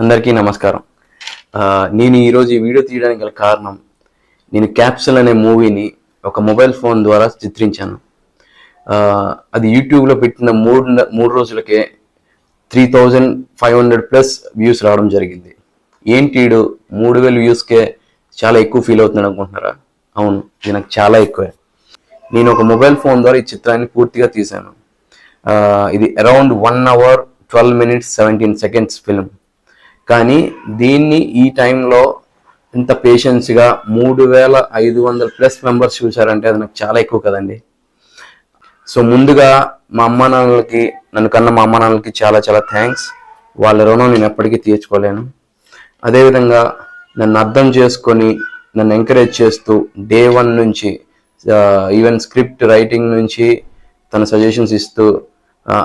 అందరికీ నమస్కారం. నేను ఈరోజు ఈ వీడియో తీయడానికి గల కారణం, నేను క్యాప్సూల్ అనే మూవీని ఒక మొబైల్ ఫోన్ ద్వారా చిత్రించాను. అది యూట్యూబ్లో పెట్టిన మూడు రోజులకే 3500+ వ్యూస్ రావడం జరిగింది. ఏంటి 3000 వ్యూస్కే చాలా ఎక్కువ ఫీల్ అవుతున్నాడు అనుకుంటున్నారా? అవును, ఇది నాకు చాలా ఎక్కువే. నేను ఒక మొబైల్ ఫోన్ ద్వారా ఈ చిత్రాన్ని పూర్తిగా తీశాను. ఇది around 1 hour 12 minutes 17 seconds film. కానీ దీన్ని ఈ టైంలో ఇంత పేషెన్స్గా 3500+ మెంబర్స్ చూసారంటే అది నాకు చాలా ఎక్కువ కదండి. సో ముందుగా మా అమ్మ నాన్నలకి, నన్ను కన్న మా అమ్మ నాన్నలకి చాలా చాలా థ్యాంక్స్. వాళ్ళ రుణం నేను ఎప్పటికీ తీర్చుకోలేను. అదేవిధంగా నన్ను అర్థం చేసుకొని నన్ను ఎంకరేజ్ చేస్తూ డే 1 నుంచి ఈవెన్ స్క్రిప్ట్ రైటింగ్ నుంచి తన సజెషన్స్ ఇస్తూ,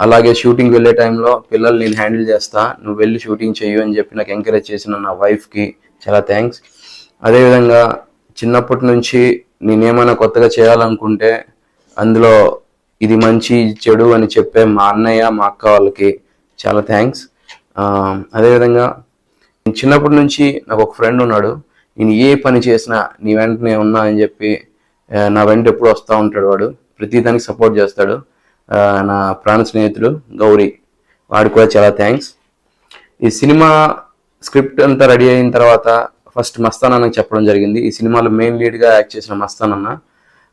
అలాగే షూటింగ్ వెళ్ళే టైంలో పిల్లలు నేను హ్యాండిల్ చేస్తా, నువ్వు వెళ్ళి షూటింగ్ చెయ్యు అని చెప్పి నాకు ఎంకరేజ్ చేసిన నా వైఫ్కి చాలా థ్యాంక్స్. అదేవిధంగా చిన్నప్పటి నుంచి నేనేమైనా కొత్తగా చేయాలనుకుంటే అందులో ఇది మంచి చెడు అని చెప్పే మా అన్నయ్య, మా అక్క వాళ్ళకి చాలా థ్యాంక్స్. అదేవిధంగా చిన్నప్పటి నుంచి నాకు ఒక ఫ్రెండ్ ఉన్నాడు. నేను ఏ పని చేసినా నీ వెంటనే ఉన్నా అని చెప్పి నా వెంట ఎప్పుడు వస్తూ ఉంటాడు. వాడు ప్రతి దానికి సపోర్ట్ చేస్తాడు. నా ప్రాణ స్నేహితుడు గౌరీ, వాడికి కూడా చాలా థ్యాంక్స్. ఈ సినిమా స్క్రిప్ట్ అంతా రెడీ అయిన తర్వాత ఫస్ట్ మస్తాన్ అన్నకి చెప్పడం జరిగింది. ఈ సినిమాలో మెయిన్ లీడ్గా యాక్ట్ చేసిన మస్తాన్ అన్న,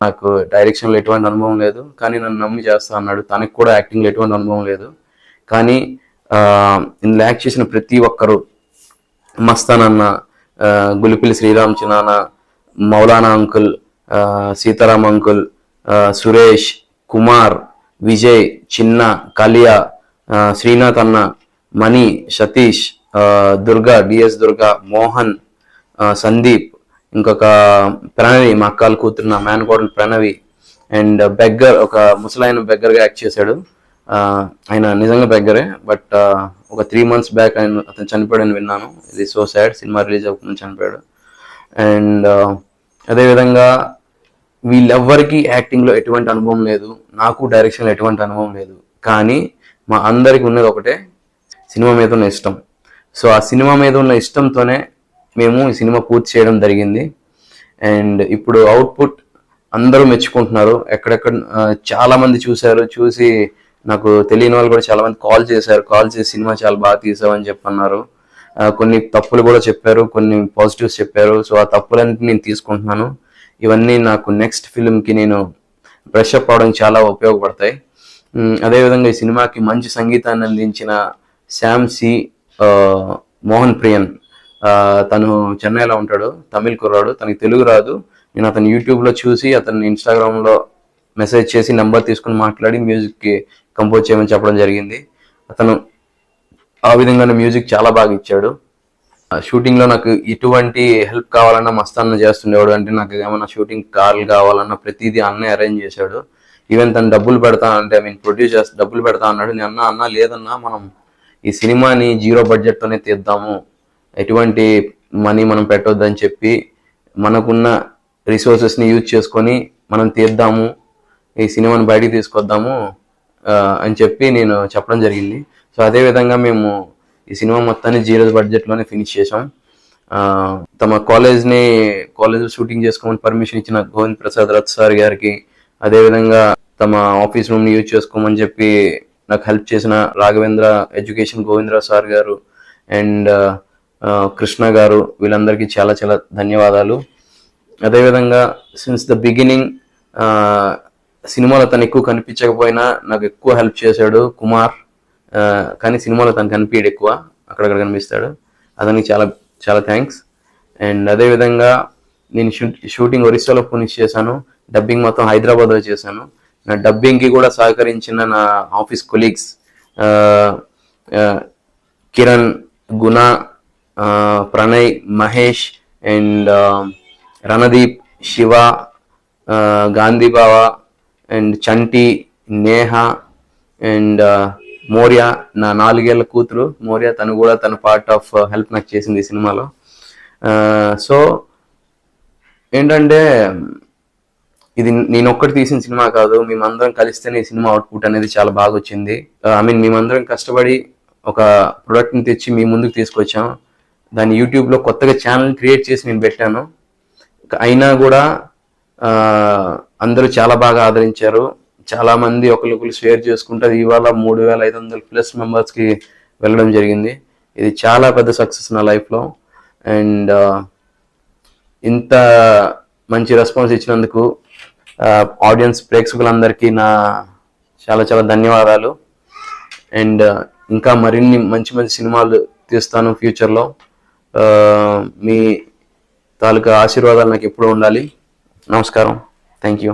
నాకు డైరెక్షన్లో ఎటువంటి అనుభవం లేదు, కానీ నన్ను నమ్మి చేస్తా అన్నాడు. తనకు కూడా యాక్టింగ్లో ఎటువంటి అనుభవం లేదు, కానీ ఇందులో యాక్ట్ చేసిన ప్రతి ఒక్కరు, మస్తాన్ అన్న, గులిపిల్లి శ్రీరామ్ చిన్నాన్న, మౌలానా అంకుల్, సీతారాం అంకుల్, సురేష్, కుమార్, విజయ్, చిన్న, కలియా, శ్రీనాథ్ అన్న, మణి, సతీష్, దుర్గా, డిఎస్ దుర్గా, మోహన్, సందీప్, ఇంకొక ప్రణవి, మా అక్కల కూతురు, నా మేనకోడలు ప్రణవి, అండ్ బెగ్గర్, ఒక ముసలాయన బెగ్గర్గా యాక్ట్ చేశాడు. ఆయన నిజంగా బెగ్గరే, బట్ ఒక 3 months బ్యాక్ అతను చనిపోయాడని విన్నాను. ఇది సో సాడ్. సినిమా రిలీజ్ అవ్వకుండా చనిపోయాడు. అండ్ అదేవిధంగా వీళ్ళెవ్వరికీ యాక్టింగ్లో ఎటువంటి అనుభవం లేదు, నాకు డైరెక్షన్లో ఎటువంటి అనుభవం లేదు, కానీ మా అందరికి ఉన్నది ఒకటే, సినిమా మీద ఉన్న ఇష్టం. సో ఆ సినిమా మీద ఉన్న ఇష్టంతోనే మేము ఈ సినిమా పూర్తి చేయడం జరిగింది. అండ్ ఇప్పుడు అవుట్పుట్ అందరూ మెచ్చుకుంటున్నారు. ఎక్కడెక్కడ చాలామంది చూశారు, చూసి నాకు తెలియని వాళ్ళు కూడా చాలామంది కాల్ చేసి సినిమా చాలా బాగా తీసావని చెప్పన్నారు. కొన్ని తప్పులు కూడా చెప్పారు, కొన్ని పాజిటివ్స్ చెప్పారు. సో ఆ తప్పులన్నింటినీ నేను తీసుకుంటున్నాను. ఇవన్నీ నాకు నెక్స్ట్ ఫిల్మ్కి నేను బ్రష్ అప్ అవడానికి చాలా ఉపయోగపడతాయి. అదేవిధంగా ఈ సినిమాకి మంచి సంగీతాన్ని అందించిన శ్యామ్ సి మోహన్ ప్రియన్, తను చెన్నైలో ఉంటాడు, తమిళ్ కుర్రాడు, తనకి తెలుగు రాదు. నేను అతను యూట్యూబ్లో చూసి అతన్ని ఇన్స్టాగ్రామ్లో మెసేజ్ చేసి నెంబర్ తీసుకుని మాట్లాడి మ్యూజిక్కి కంపోజ్ చేయమని చెప్పడం జరిగింది. అతను ఆ విధంగానే మ్యూజిక్ చాలా బాగా ఇచ్చాడు. షూటింగ్లో నాకు ఎటువంటి హెల్ప్ కావాలన్నా మస్తాన్న చేస్తుండేవాడు. అంటే నాకు ఏమైనా షూటింగ్ కార్లు కావాలన్నా ప్రతిదీ అన్నయ్య అరేంజ్ చేశాడు. ఈవెన్ తను డబ్బులు పెడతా అంటే, ప్రొడ్యూస్ చేస్తా డబ్బులు పెడతా అన్నాడు. నేను అన్నా లేదన్నా, మనం ఈ సినిమాని 0 budgetతోనే తీద్దాము, ఎటువంటి మనీ మనం పెట్టొద్దని చెప్పి మనకున్న రిసోర్సెస్ని యూజ్ చేసుకొని మనం తీద్దాము, ఈ సినిమాని బయటికి తీసుకొద్దాము అని చెప్పి నేను చెప్పడం జరిగింది. సో అదేవిధంగా మేము ఈ సినిమా మొత్తాన్ని 0 budgetలోనే ఫినిష్ చేసాం. తమ కాలేజ్ షూటింగ్ చేసుకోమని పర్మిషన్ ఇచ్చిన గోవింద్ ప్రసాద్ రథ్ సార్ గారికి, అదేవిధంగా తమ ఆఫీస్ రూమ్ని యూజ్ చేసుకోమని చెప్పి నాకు హెల్ప్ చేసిన రాఘవేంద్ర ఎడ్యుకేషన్ గోవిందరావు సార్ గారు అండ్ కృష్ణ గారు, వీళ్ళందరికీ చాలా చాలా ధన్యవాదాలు. అదేవిధంగా సిన్స్ ద బిగినింగ్ సినిమాలో తను ఎక్కువ కనిపించకపోయినా నాకు ఎక్కువ హెల్ప్ చేశాడు కుమార్. కానీ సినిమాలో తను కనిపించాడు, ఎక్కువ అక్కడక్కడ కనిపిస్తాడు. అతనికి చాలా చాలా థ్యాంక్స్. అండ్ అదేవిధంగా నేను షూటింగ్ ఒరిస్సాలో ఫినిష్ చేశాను. డబ్బింగ్ మొత్తం హైదరాబాద్లో చేశాను. నా డబ్బింగ్కి కూడా సహకరించిన నా office colleagues Kiran, Guna, Pranay, Mahesh and Randeep, Shiva, Gandhi బావ అండ్ చంటి, నేహ అండ్ మోరియా, నా 4 ఏళ్ల కూతురు మోరియా, తను కూడా తన పార్ట్ ఆఫ్ హెల్ప్ నాకు చేసింది ఈ సినిమాలో. సో ఏంటంటే ఇది నేను ఒక్కటి తీసిన సినిమా కాదు, మేమందరం కలిస్తేనే ఈ సినిమా అవుట్పుట్ అనేది చాలా బాగా వచ్చింది. మేమందరం కష్టపడి ఒక ప్రోడక్ట్ని తెచ్చి మీ ముందుకు తీసుకొచ్చాం. దాన్ని యూట్యూబ్లో కొత్తగా ఛానల్ క్రియేట్ చేసి నేను పెట్టాను. అయినా కూడా అందరూ చాలా బాగా ఆదరించారు. చాలామంది ఒకరికొకరు షేర్ చేసుకుంటే అది ఇవాళ 3,500+ మెంబర్స్కి వెళ్ళడం జరిగింది. ఇది చాలా పెద్ద సక్సెస్ నా లైఫ్లో. అండ్ ఇంత మంచి రెస్పాన్స్ ఇచ్చినందుకు ఆడియన్స్ ప్రేక్షకులందరికీ నా చాలా చాలా ధన్యవాదాలు. అండ్ ఇంకా మరిన్ని మంచి మంచి సినిమాలు తీస్తాను ఫ్యూచర్లో. మీ తాలూకా ఆశీర్వాదాలు నాకు ఎప్పుడూ ఉండాలి. నమస్కారం. Thank you.